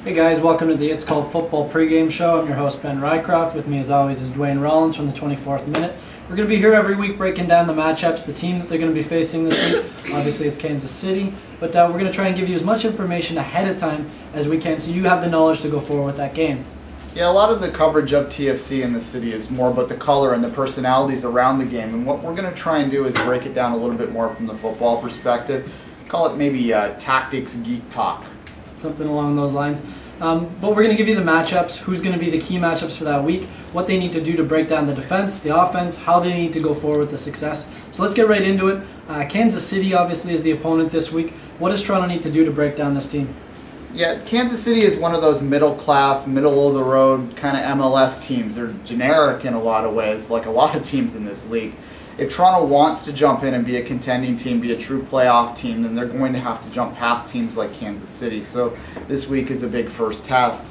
Hey guys, welcome to the It's Called Football pregame show. I'm your host Ben Rycroft. With me as always is Duane Rollins from the 24th Minute. We're going to be here every week breaking down the matchups, the team that they're going to be facing this week. Obviously it's Kansas City, but we're going to try and give you as much information ahead of time as we can so you have the knowledge to go forward with that game. Yeah, a lot of the coverage of TFC in the city is more about the color and the personalities around the game, and what we're going to try and do is break it down a little bit more from the football perspective. Call it maybe tactics geek talk. Something along those lines. But we're going to give you the matchups, who's going to be the key matchups for that week, what they need to do to break down the defense, the offense, how they need to go forward with the success. So let's get right into it. Kansas City obviously is the opponent this week. What does Toronto need to do to break down this team? Yeah, Kansas City is one of those middle-class, middle-of-the-road kind of MLS teams. They're generic in a lot of ways, like a lot of teams in this league. If Toronto wants to jump in and be a contending team, be a true playoff team, then they're going to have to jump past teams like Kansas City. So this week is a big first test.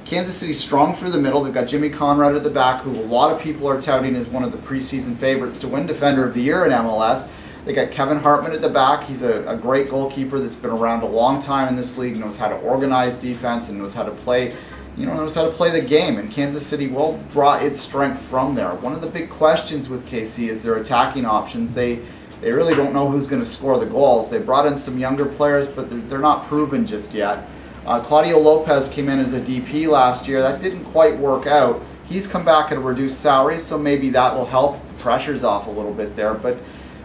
Kansas City's strong through the middle. They've got Jimmy Conrad at the back, who a lot of people are touting as one of the preseason favorites to win Defender of the Year in MLS. They got Kevin Hartman at the back. He's a great goalkeeper that's been around a long time in this league, knows how to organize defense and knows how to play the game, and Kansas City will draw its strength from there. One of the big questions with KC is their attacking options. They really don't know who's going to score the goals. They brought in some younger players, but they're not proven just yet. Claudio Lopez came in as a DP last year. That didn't quite work out. He's come back at a reduced salary, so maybe that will help. The pressure's off a little bit there, but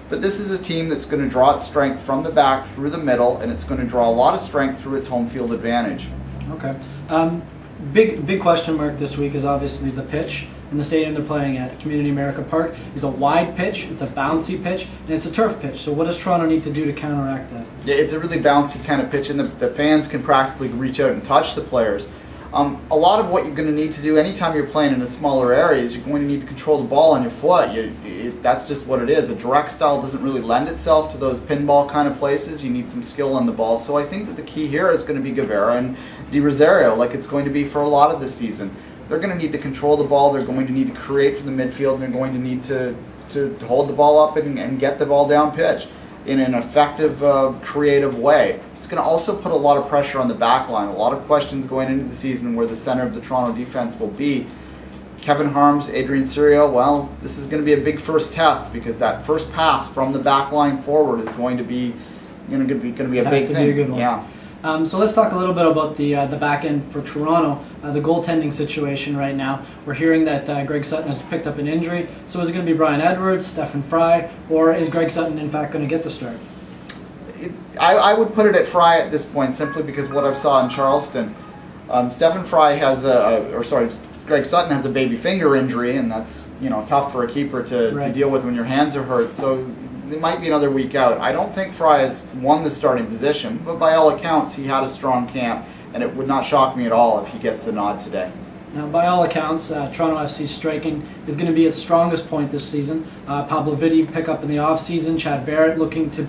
this is a team that's going to draw its strength from the back through the middle, and it's going to draw a lot of strength through its home field advantage. Okay. Big question mark this week is obviously the pitch. And the stadium they're playing at, Community America Park, is a wide pitch, it's a bouncy pitch, and it's a turf pitch. So what does Toronto need to do to counteract that? Yeah, it's a really bouncy kind of pitch, and the fans can practically reach out and touch the players. A lot of what you're going to need to do anytime you're playing in a smaller area is you're going to need to control the ball on your foot. That's just what it is. A direct style doesn't really lend itself to those pinball kind of places. You need some skill on the ball. So I think that the key here is going to be Guevara and Di Rosario, like it's going to be for a lot of the season. They're going to need to control the ball. They're going to need to create from the midfield, and they're going to need to hold the ball up and get the ball down pitch in an effective, creative way. It's going to also put a lot of pressure on the back line. A lot of questions going into the season where the center of the Toronto defense will be. Kevin Harms, Adrian Serio, well, this is going to be a big first test because that first pass from the back line forward is going to be a big thing. Be a good one. Yeah. So let's talk a little bit about the back end for Toronto, the goaltending situation right now. We're hearing that Greg Sutton has picked up an injury. So is it going to be Brian Edwards, Stephen Fry, or is Greg Sutton in fact going to get the start? I would put it at Fry at this point simply because what I saw in Charleston. Stephen Fry Greg Sutton has a baby finger injury, and that's tough for a keeper to deal with when your hands are hurt. So it might be another week out. I don't think Fry has won the starting position, but by all accounts, he had a strong camp, and it would not shock me at all if he gets the nod today. Now, by all accounts, Toronto FC's striking is going to be its strongest point this season. Pablo Vitti pick up in the offseason. Chad Barrett looking to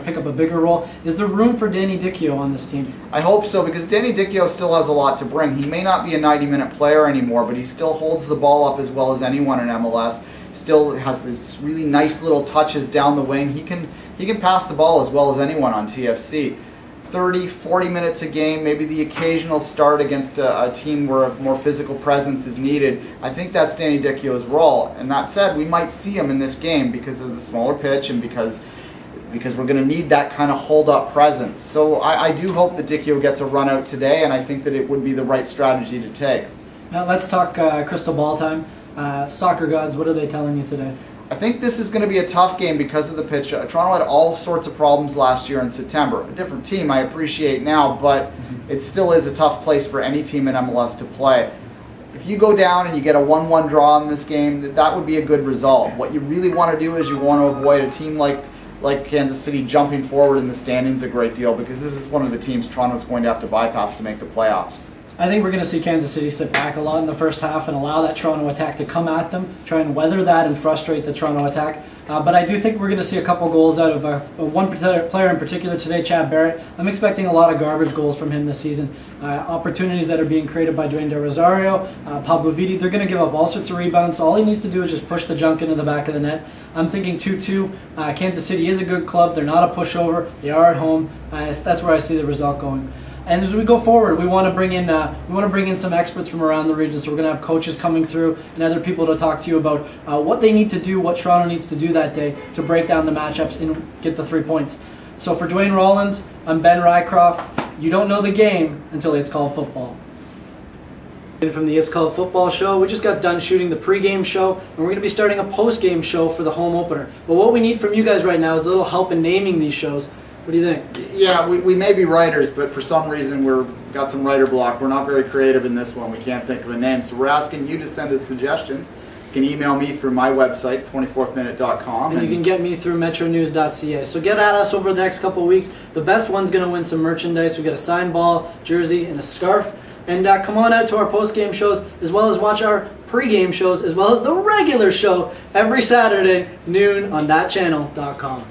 pick up a bigger role. Is there room for Danny Dichio on this team? I hope so, because Danny Dichio still has a lot to bring. He may not be a 90-minute player anymore, but he still holds the ball up as well as anyone in MLS. Still has these really nice little touches down the wing. He can pass the ball as well as anyone on TFC. 30, 40 minutes a game, maybe the occasional start against a team where a more physical presence is needed. I think that's Danny Dichio's role. And that said, we might see him in this game because of the smaller pitch and because we're going to need that kind of hold-up presence. So I do hope that Dichio gets a run out today, and I think that it would be the right strategy to take. Now let's talk crystal ball time. Soccer gods, what are they telling you today? I think this is going to be a tough game because of the pitch. Toronto had all sorts of problems last year in September. A different team, I appreciate now, but it still is a tough place for any team in MLS to play. If you go down and you get a 1-1 draw in this game, that would be a good result. What you really want to do is you want to avoid a team like Kansas City jumping forward in the standings a great deal, because this is one of the teams Toronto's going to have to bypass to make the playoffs. I think we're going to see Kansas City sit back a lot in the first half and allow that Toronto attack to come at them, try and weather that and frustrate the Toronto attack. But I do think we're going to see a couple goals out of one player in particular today, Chad Barrett. I'm expecting a lot of garbage goals from him this season. Opportunities that are being created by Duane Rosario, Pablo Vitti, they're going to give up all sorts of rebounds. So all he needs to do is just push the junk into the back of the net. I'm thinking 2-2. Kansas City is a good club. They're not a pushover. They are at home. That's where I see the result going. And as we go forward, we want to bring in some experts from around the region. So we're going to have coaches coming through and other people to talk to you about what they need to do, what Toronto needs to do that day to break down the matchups and get the 3 points. So for Duane Rollins, I'm Ben Rycroft. You don't know the game until it's called football. From the It's Called Football show, we just got done shooting the pregame show, and we're going to be starting a postgame show for the home opener. But what we need from you guys right now is a little help in naming these shows. What do you think? Yeah, we may be writers, but for some reason we've got some writer block. We're not very creative in this one. We can't think of a name. So we're asking you to send us suggestions. You can email me through my website, 24thminute.com. And you can get me through metronews.ca. So get at us over the next couple of weeks. The best one's going to win some merchandise. We got a signed ball, jersey, and a scarf. And come on out to our post-game shows, as well as watch our pre-game shows, as well as the regular show every Saturday, noon on thatchannel.com.